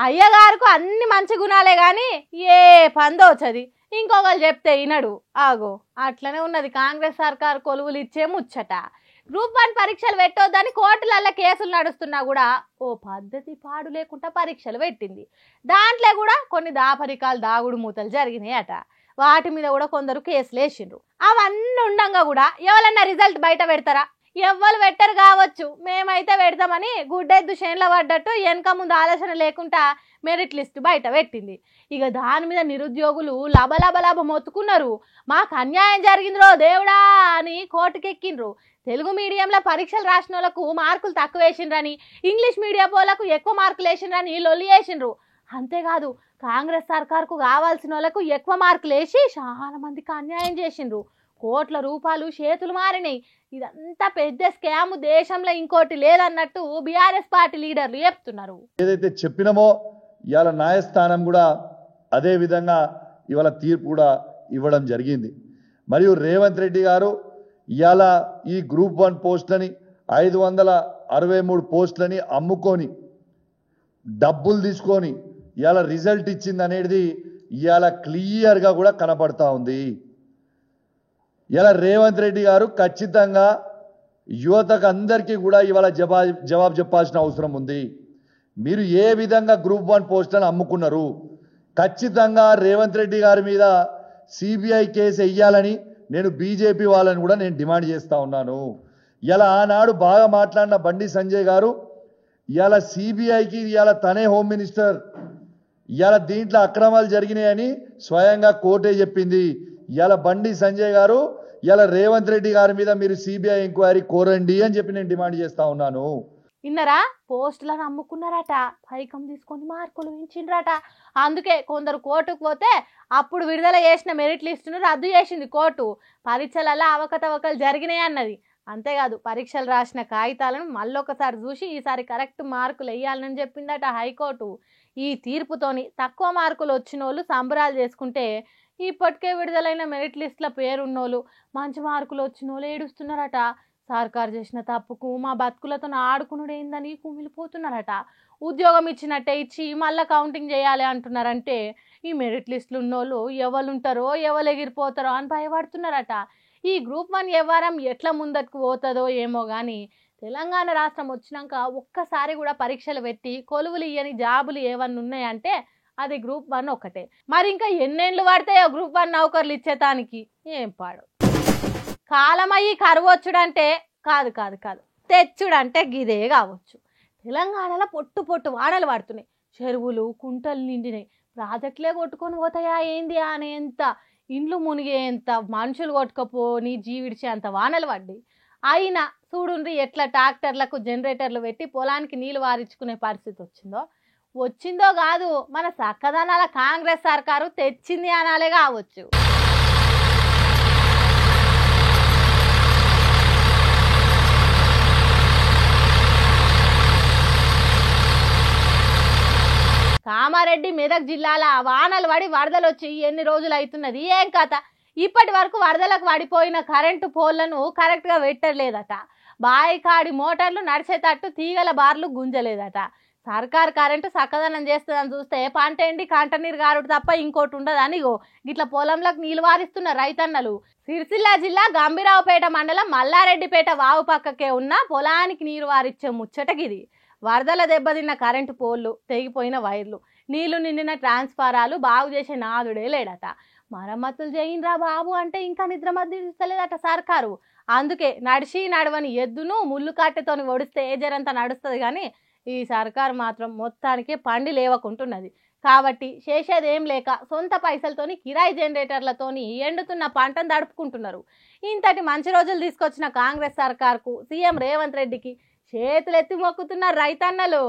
అయ్యగారుకు అన్ని మంచి గుణాలే గాని ఏ పందోచది ఇంకొకరు చెప్తే వినడు. ఆగో అట్లనే ఉన్నది కాంగ్రెస్ సర్కార్ కొలువులు ఇచ్చే ముచ్చట. గ్రూప్ 1 పరీక్షలు పెట్టొద్దని కోర్టులల్ల కేసులు నడుస్తున్నా కూడా ఓ పద్ధతి పాడు లేకుండా పరీక్షలు పెట్టింది. దాంట్లో కూడా కొన్ని దాపరికాలు దాగుడు మూతలు జరిగినాయట. వాటి మీద కూడా కొందరు కేసులు వేసిండ్రు. అవన్నీ ఉండంగా కూడా ఎవరన్నా రిజల్ట్ బయట పెడతారా? ఎవ్వరు పెట్టరు కావచ్చు, మేమైతే పెడతామని గుడ్డెద్దు చేన్ల పడ్డట్టు వెనక ముందు ఆలోచన లేకుండా మెరిట్ లిస్ట్ బయట పెట్టింది. ఇక దాని మీద నిరుద్యోగులు లబలబలబ మొత్తుకున్నారు. మాకు అన్యాయం జరిగిందిరో దేవుడా అని కోర్టుకెక్కిండ్రు. తెలుగు మీడియంలో పరీక్షలు రాసిన వాళ్ళకు మార్కులు తక్కువ వేసిండ్రని, ఇంగ్లీష్ మీడియం వాళ్ళకు ఎక్కువ మార్కులు వేసిండ్రని లొల్లి వేసిండ్రు. అంతేకాదు కాంగ్రెస్ సర్కార్కు కావాల్సిన వాళ్ళకు ఎక్కువ మార్కులు వేసి చాలా మందికి అన్యాయం చేసిండ్రు. కోట్ల రూపాయలు చేతులు మారినాయి. ఇదంతా పెద్ద స్కామ్, దేశంలో ఇంకోటి లేదన్నట్టు బీఆర్ఎస్ పార్టీ లీడర్లు చెప్తున్నారు. ఏదైతే చెప్పినామో ఇవాళ న్యాయస్థానం కూడా అదే విధంగా ఇవాళ తీర్పు కూడా ఇవ్వడం జరిగింది. మరియు రేవంత్ రెడ్డి గారు ఇవాళ ఈ గ్రూప్ 1 పోస్టులని 563 పోస్టులని అమ్ముకొని డబ్బులు తీసుకొని ఇవాళ రిజల్ట్ ఇచ్చింది అనేది ఇవాళ క్లియర్గా కూడా కనపడతా ఉంది. ఇలా రేవంత్ రెడ్డి గారు ఖచ్చితంగా యువతకు అందరికీ కూడా ఇవాళ జవాబు చెప్పాల్సిన అవసరం ఉంది. మీరు ఏ విధంగా గ్రూప్ 1 పోస్టులను అమ్ముకున్నారు? ఖచ్చితంగా రేవంత్ రెడ్డి గారి మీద సిబిఐ కేసు వేయాలని నేను బీజేపీ వాళ్ళని కూడా నేను డిమాండ్ చేస్తూ ఉన్నాను. ఇలా ఆనాడు బాగా మాట్లాడిన బండి సంజయ్ గారు ఇవాళ సిబిఐకి ఇవాళ తనే హోమ్ మినిస్టర్, ఇవాళ దీంట్లో అక్రమాలు జరిగినాయని స్వయంగా కోర్టే చెప్పింది. ఇవాళ బండి సంజయ్ గారు ఇవాళ రేవంత్ రెడ్డి గారి మీద మీరు సిబిఐ ఎంక్వైరీ కోరండి అని చెప్పి నేను డిమాండ్ చేస్తా ఉన్నాను. విన్నరా? పోస్టులను అమ్ముకున్నారట, పైకం తీసుకొని మార్కులు పెంచిండ్రట. అందుకే కొందరు కోర్టుకు పోతే అప్పుడు విడుదల చేసిన మెరిట్ లిస్టును రద్దు చేసింది కోర్టు. పరీక్షలలో అవకతవకలు జరిగినాయి అన్నది. అంతేకాదు పరీక్షలు రాసిన కాగితాలను మళ్ళొకసారి చూసి ఈసారి కరెక్ట్ మార్కులు వేయాలని చెప్పిందట హైకోర్టు. ఈ తీర్పుతోని తక్కువ మార్కులు వచ్చిన వాళ్ళు సంబరాలు చేసుకుంటే ఇప్పటికే విడుదలైన మెరిట్ లిస్టుల పేరున్నోళ్ళు మంచి మార్కులు వచ్చిన వాళ్ళు ఏడుస్తున్నారట. సర్కారు చేసిన తప్పుకు మా బతుకులతో ఆడుకునుడు ఏందని కుమిలిపోతున్నారట. ఉద్యోగం ఇచ్చినట్టే ఇచ్చి మళ్ళీ కౌంటింగ్ చేయాలి అంటున్నారంటే ఈ మెరిట్ లిస్టులు ఉన్నోళ్ళు ఎవరుంటారో ఎవరు ఎగిరిపోతారో అని భయపడుతున్నారట. ఈ గ్రూప్ 1 వ్యవహారం ఎట్లా ముందట్టుకు పోతుందో ఏమో కానీ తెలంగాణ రాష్ట్రం వచ్చినాక ఒక్కసారి కూడా పరీక్షలు పెట్టి కొలువులు ఇయ్యని జాబులు ఏమన్నా ఉన్నాయంటే అది గ్రూప్ 1 ఒకటే. మరి ఇంకా ఎన్నేళ్ళు పడతాయో గ్రూప్ 1 నౌకర్లు ఇచ్చేతానికి? ఏం పాడు కాలమయ్యి కరువచ్చుడంటే కాదు కాదు కాదు తెచ్చుడంటే గిదే కావచ్చు. తెలంగాణలో పొట్టు పొట్టు వానలు పడుతున్నాయి, చెరువులు కుంటలు నిండినాయి. ప్రాజెక్టులే కొట్టుకొని పోతాయా ఏంది అనేంత, ఇండ్లు మునిగేంత, మనుషులు కొట్టుకపోని జీవిడిచేంత వానలు పడ్డాయి. అయినా చూడుండ్రి ఎట్లా ట్రాక్టర్లకు జనరేటర్లు పెట్టి పొలానికి నీళ్లు వారించుకునే పరిస్థితి వచ్చిందో కాదు, మన చక్కదనాల కాంగ్రెస్ సర్కారు తెచ్చింది అనాలే కావచ్చు. కామారెడ్డి మెదక్ జిల్లాల వానలు పడి వరదలు వచ్చి ఎన్ని రోజులు అవుతున్నది? ఏం కథ? ఇప్పటి వరకు వరదలకు పడిపోయిన కరెంటు పోల్లను కరెక్ట్గా పెట్టలేదట. బాయికాడి మోటార్లు నడిచేటట్టు తీగల బార్లు గుంజలేదట. సర్కారు కరెంటు చక్కదనం చేస్తుందని చూస్తే పంట ఎండి కంట నీరు గారుడు తప్ప ఇంకోటి ఉండదని గిట్ల పొలంలోకి నీళ్ళు వారిస్తున్న రైతన్నలు. సిరిసిల్ల జిల్లా గంభీరావుపేట మండలం మల్లారెడ్డిపేట వాగు పక్కకే ఉన్న పొలానికి నీరు వారిచ్చే ముచ్చటగిది. వరదల దెబ్బతిన్న కరెంటు పోల్లు, తెగిపోయిన వైర్లు, నీళ్లు నిండిన ట్రాన్స్ఫారాలు బాగు చేసే నాదుడే లేడట. మరమ్మతులు చేయినరా బాబు అంటే ఇంకా నిద్ర మధ్యలేదట సర్కారు. అందుకే నడిచి నడవని ఎద్దును ముళ్ళు కట్టెతోని ఒడిస్తే జరంతా నడుస్తుంది కానీ ఈ సర్కారు మాత్రం మొత్తానికి పండి లేవకుంటున్నది. కాబట్టి చేసేదేం లేక సొంత పైసలతోని కిరాయి జనరేటర్లతోని ఎండుతున్న పంటను దడుపుకుంటున్నారు. ఇంతటి మంచి రోజులు తీసుకొచ్చిన కాంగ్రెస్ సర్కార్కు సీఎం రేవంత్ రెడ్డికి చేతులెత్తి మొక్కుతున్నారు రైతన్నలు.